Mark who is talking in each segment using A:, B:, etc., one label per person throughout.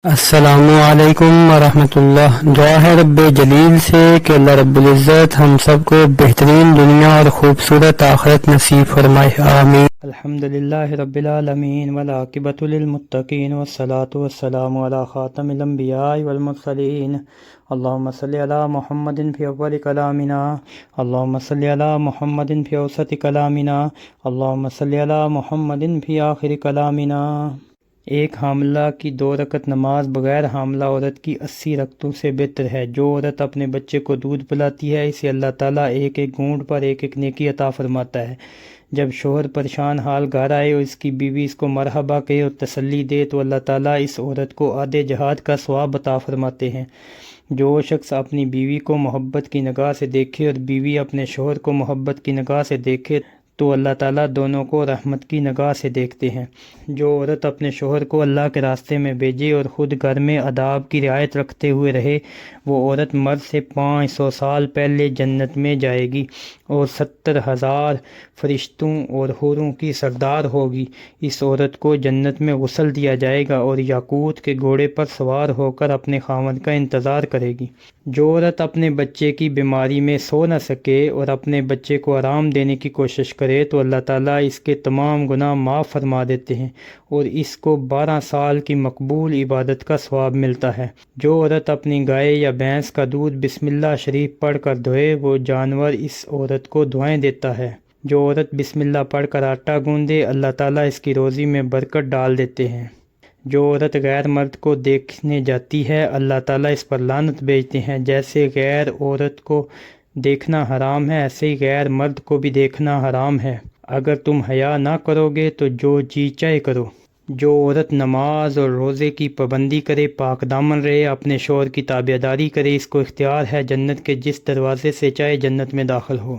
A: السلام علیکم ورحمۃ اللہ۔ دعا ہے رب جلیل سے کہ اللہ رب العزت ہم سب کو بہترین دنیا اور خوبصورت آخرت نصیب فرمائے، آمین۔ الحمد للہ رب العالمین والعاقبۃ للمتقین والصلاۃ والسلام علی خاتم الانبیاء والمرسلین۔ اللہم صلی علی محمد فی اول کلامنا، اللہم صلی علی محمد فی اوسط کلامنا، اللہم صلی علی محمد فی آخر کلامنا۔ ایک حاملہ کی 2 رکعت نماز بغیر حاملہ عورت کی 80 رکعتوں سے بہتر ہے۔ جو عورت اپنے بچے کو دودھ پلاتی ہے اسے اللہ تعالیٰ ایک ایک گھونٹ پر ایک ایک نیکی عطا فرماتا ہے۔ جب شوہر پریشان حال گھر آئے اور اس کی بیوی اس کو مرحبا کہے اور تسلی دے تو اللہ تعالیٰ اس عورت کو آدھے جہاد کا ثواب عطا فرماتے ہیں۔ جو شخص اپنی بیوی کو محبت کی نگاہ سے دیکھے اور بیوی اپنے شوہر کو محبت کی نگاہ سے دیکھے تو اللہ تعالیٰ دونوں کو رحمت کی نگاہ سے دیکھتے ہیں۔ جو عورت اپنے شوہر کو اللہ کے راستے میں بھیجے اور خود گھر میں آداب کی رعایت رکھتے ہوئے رہے، وہ عورت مرد سے 500 سال پہلے جنت میں جائے گی اور 70,000 فرشتوں اور حوروں کی سردار ہوگی۔ اس عورت کو جنت میں غسل دیا جائے گا اور یاقوت کے گھوڑے پر سوار ہو کر اپنے خاوند کا انتظار کرے گی۔ جو عورت اپنے بچے کی بیماری میں سو نہ سکے اور اپنے بچے کو آرام دینے کی کوشش کرے تو اللہ تعالیٰ اس کے تمام گناہ معاف فرما دیتے ہیں اور اس کو 12 سال کی مقبول عبادت کا ثواب ملتا ہے۔ جو عورت اپنی گائے یا بھینس کا دودھ بسم اللہ شریف پڑھ کر دھوئے وہ جانور اس عورت کو دعائیں دیتا ہے۔ جو عورت بسم اللہ پڑھ کر آٹا گوندے اللہ تعالیٰ اس کی روزی میں برکت ڈال دیتے ہیں۔ جو عورت غیر مرد کو دیکھنے جاتی ہے اللہ تعالیٰ اس پر لعنت بھیجتے ہیں۔ جیسے غیر عورت کو دیکھنا حرام ہے ایسے ہی غیر مرد کو بھی دیکھنا حرام ہے۔ اگر تم حیا نہ کرو گے تو جو جی چاہے کرو۔ جو عورت نماز اور روزے کی پابندی کرے، پاک دامن رہے، اپنے شوہر کی تابعداری کرے، اس کو اختیار ہے جنت کے جس دروازے سے چاہے جنت میں داخل ہو۔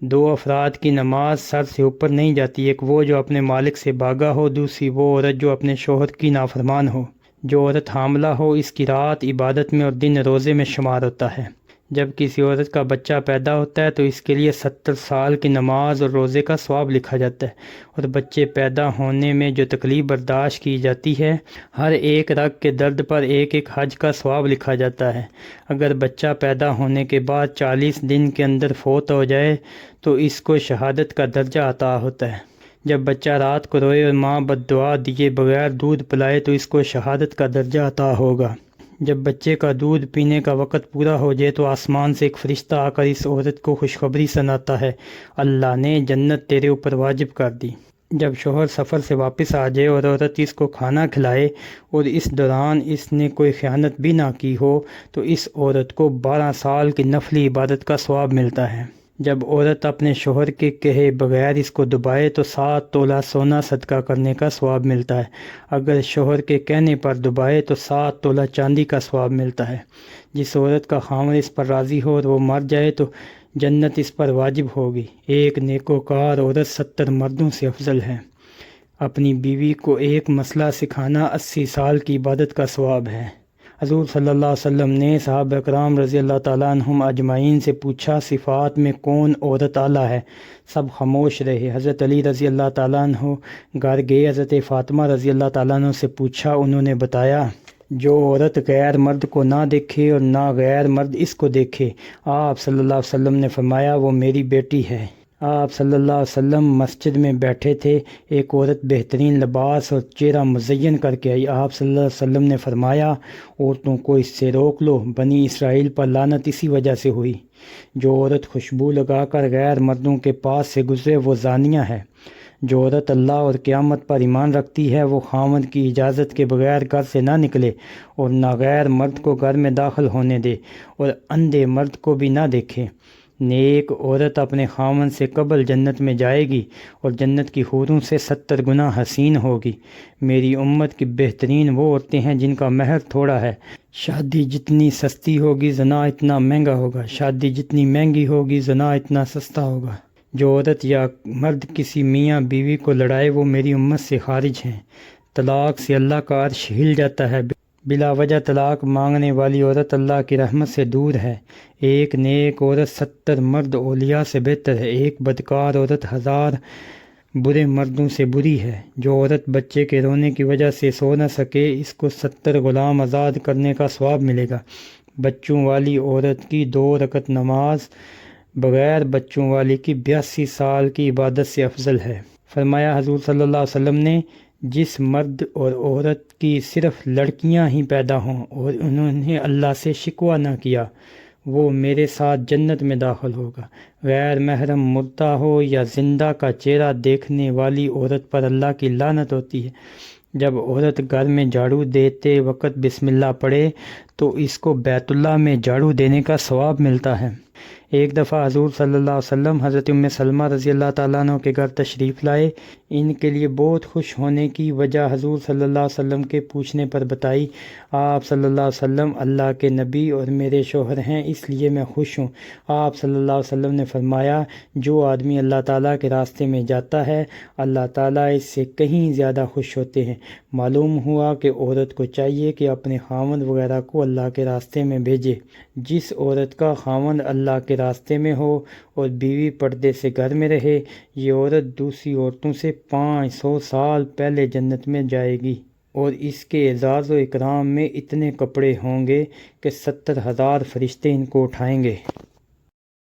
A: 2 افراد کی نماز سر سے اوپر نہیں جاتی، ایک وہ جو اپنے مالک سے بھاگا ہو، دوسری وہ عورت جو اپنے شوہر کی نافرمان ہو۔ جو عورت حاملہ ہو اس کی رات عبادت میں اور دن روزے میں شمار ہوتا ہے۔ جب کسی عورت کا بچہ پیدا ہوتا ہے تو اس کے لیے 70 سال کی نماز اور روزے کا ثواب لکھا جاتا ہے، اور بچے پیدا ہونے میں جو تکلیف برداشت کی جاتی ہے ہر ایک رگ کے درد پر ایک ایک حج کا ثواب لکھا جاتا ہے۔ اگر بچہ پیدا ہونے کے بعد 40 دن کے اندر فوت ہو جائے تو اس کو شہادت کا درجہ عطا ہوتا ہے۔ جب بچہ رات کو روئے اور ماں بد دعا دیے بغیر دودھ پلائے تو اس کو شہادت کا درجہ عطا ہوگا۔ جب بچے کا دودھ پینے کا وقت پورا ہو جائے تو آسمان سے ایک فرشتہ آ کر اس عورت کو خوشخبری سناتا ہے، اللہ نے جنت تیرے اوپر واجب کر دی۔ جب شوہر سفر سے واپس آ جائے اور عورت اس کو کھانا کھلائے اور اس دوران اس نے کوئی خیانت بھی نہ کی ہو تو اس عورت کو 12 سال کی نفلی عبادت کا ثواب ملتا ہے۔ جب عورت اپنے شوہر کے کہے بغیر اس کو دبائے تو 7 تولہ سونا صدقہ کرنے کا ثواب ملتا ہے۔ اگر شوہر کے کہنے پر دبائے تو 7 تولہ چاندی کا ثواب ملتا ہے۔ جس عورت کا خاوند اس پر راضی ہو اور وہ مر جائے تو جنت اس پر واجب ہوگی۔ ایک نیکوکار عورت 70 مردوں سے افضل ہے۔ اپنی بیوی کو ایک مسئلہ سکھانا 80 سال کی عبادت کا ثواب ہے۔ حضور صلی اللہ علیہ وسلم نے صحابہ کرام رضی اللہ تعالیٰ عنہم اجمعین سے پوچھا صفات میں کون عورت اعلیٰ ہے؟ سب خاموش رہے۔ حضرت علی رضی اللہ تعالیٰ عنہ گھر گئے، حضرت فاطمہ رضی اللہ تعالیٰ عنہ سے پوچھا، انہوں نے بتایا جو عورت غیر مرد کو نہ دیکھے اور نہ غیر مرد اس کو دیکھے، آپ صلی اللہ علیہ وسلم نے فرمایا وہ میری بیٹی ہے۔ آپ صلی اللہ علیہ وسلم مسجد میں بیٹھے تھے، ایک عورت بہترین لباس اور چہرہ مزین کر کے آئی۔ آپ صلی اللہ علیہ وسلم نے فرمایا عورتوں کو اس سے روک لو، بنی اسرائیل پر لعنت اسی وجہ سے ہوئی۔ جو عورت خوشبو لگا کر غیر مردوں کے پاس سے گزرے وہ زانیہ ہے۔ جو عورت اللہ اور قیامت پر ایمان رکھتی ہے وہ خاوند کی اجازت کے بغیر گھر سے نہ نکلے اور نہ غیر مرد کو گھر میں داخل ہونے دے اور اندھے مرد کو بھی نہ دیکھے۔ نیک عورت اپنے خاوند سے قبل جنت میں جائے گی اور جنت کی حوروں سے 70 گنا حسین ہوگی۔ میری امت کی بہترین وہ عورتیں ہیں جن کا مہر تھوڑا ہے۔ شادی جتنی سستی ہوگی زنا اتنا مہنگا ہوگا، شادی جتنی مہنگی ہوگی زنا اتنا سستا ہوگا۔ جو عورت یا مرد کسی میاں بیوی کو لڑائے وہ میری امت سے خارج ہیں۔ طلاق سے اللہ کا عرش ہل جاتا ہے۔ بلا وجہ طلاق مانگنے والی عورت اللہ کی رحمت سے دور ہے۔ ایک نیک عورت 70 مرد اولیاء سے بہتر ہے۔ ایک بدکار عورت 1000 برے مردوں سے بری ہے۔ جو عورت بچے کے رونے کی وجہ سے سو نہ سکے، اس کو 70 غلام آزاد کرنے کا ثواب ملے گا۔ بچوں والی عورت کی 2 رکعت نماز بغیر بچوں والی کی 82 سال کی عبادت سے افضل ہے۔ فرمایا حضور صلی اللہ علیہ وسلم نے، جس مرد اور عورت کی صرف لڑکیاں ہی پیدا ہوں اور انہوں نے اللہ سے شکوہ نہ کیا، وہ میرے ساتھ جنت میں داخل ہوگا۔ غیر محرم مردہ ہو یا زندہ کا چہرہ دیکھنے والی عورت پر اللہ کی لعنت ہوتی ہے۔ جب عورت گھر میں جھاڑو دیتے وقت بسم اللہ پڑھے تو اس کو بیت اللہ میں جھاڑو دینے کا ثواب ملتا ہے۔ ایک دفعہ حضور صلی اللہ علیہ وسلم حضرت ام سلمہ رضی اللہ تعالیٰ عنہ کے گھر تشریف لائے۔ ان کے لیے بہت خوش ہونے کی وجہ حضور صلی اللہ علیہ وسلم کے پوچھنے پر بتائی۔ آپ صلی اللہ علیہ وسلم اللہ کے نبی اور میرے شوہر ہیں، اس لیے میں خوش ہوں۔ آپ صلی اللہ علیہ وسلم نے فرمایا، جو آدمی اللہ تعالیٰ کے راستے میں جاتا ہے، اللہ تعالیٰ اس سے کہیں زیادہ خوش ہوتے ہیں۔ معلوم ہوا کہ عورت کو چاہیے کہ اپنے خاوند وغیرہ کو اللہ کے راستے میں بھیجے۔ جس عورت کا خاوند اللہ کے راستے میں ہو اور بیوی پردے سے گھر میں رہے، یہ عورت دوسری عورتوں سے 500 سال پہلے جنت میں جائے گی، اور اس کے اعزاز و اکرام میں اتنے کپڑے ہوں گے کہ 70,000 فرشتے ان کو اٹھائیں گے۔